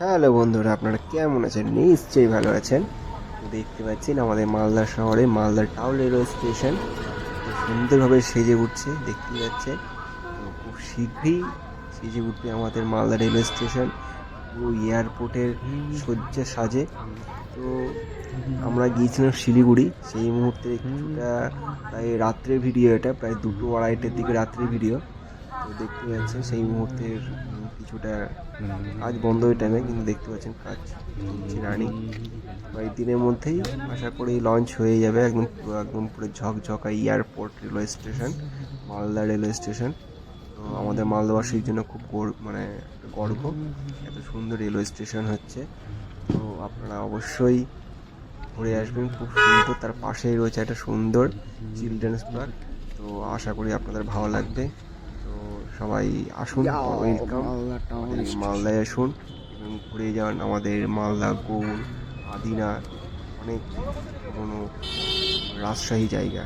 Hello বন্ধুরা, আপনারা কেমন আছেন? নিশ্চয়ই ভালো আছেন। দেখতে পাচ্ছেন আমাদের মালদা শহরে মালদা টাউন রেলওয়ে স্টেশন খুব সুন্দরভাবে সেজে উঠছে, দেখতেই পাচ্ছেন। তো খুব শীঘ্রই সেজে উঠবে আমাদের মালদা রেলওয়ে স্টেশন পুরো এয়ারপোর্টের সজ্জা সাজে। তো আমরা গিয়েছিলাম শিলিগুড়ি, সেই মুহূর্তে কিছুটা প্রায় রাত্রের ভিডিও, এটা প্রায় 2-2:30টার দিকে রাত্রের ভিডিও। তো দেখতে পাচ্ছেন সেই মুহূর্তের কিছুটা কাজ বন্ধ ওই টাইমে, কিন্তু দেখতে পাচ্ছেন কাজ চলছে রানিং। কয়েকদিনের মধ্যেই আশা করি লঞ্চ হয়ে যাবে, একদম পুরো ঝকঝকা airport railway station, Malda railway station. তো আমাদের মালদাবাসীর জন্য খুব মানে একটা গর্ব, এত সুন্দর রেলওয়ে স্টেশন হচ্ছে। তো আপনারা অবশ্যই ঘুরে আসবেন, খুব সুন্দর। তার পাশেই রয়েছে একটা সুন্দর চিলড্রেন্স পার্ক। তো আশা করি আপনাদের ভালো লাগবে। তো সবাই আসুন, ওয়েলকাম, আমাদের মালদায় আসুন এবং ঘুরে যান আমাদের মালদা, গৌড়, আদিনা, অনেক পুরনো রাজশাহী জায়গা।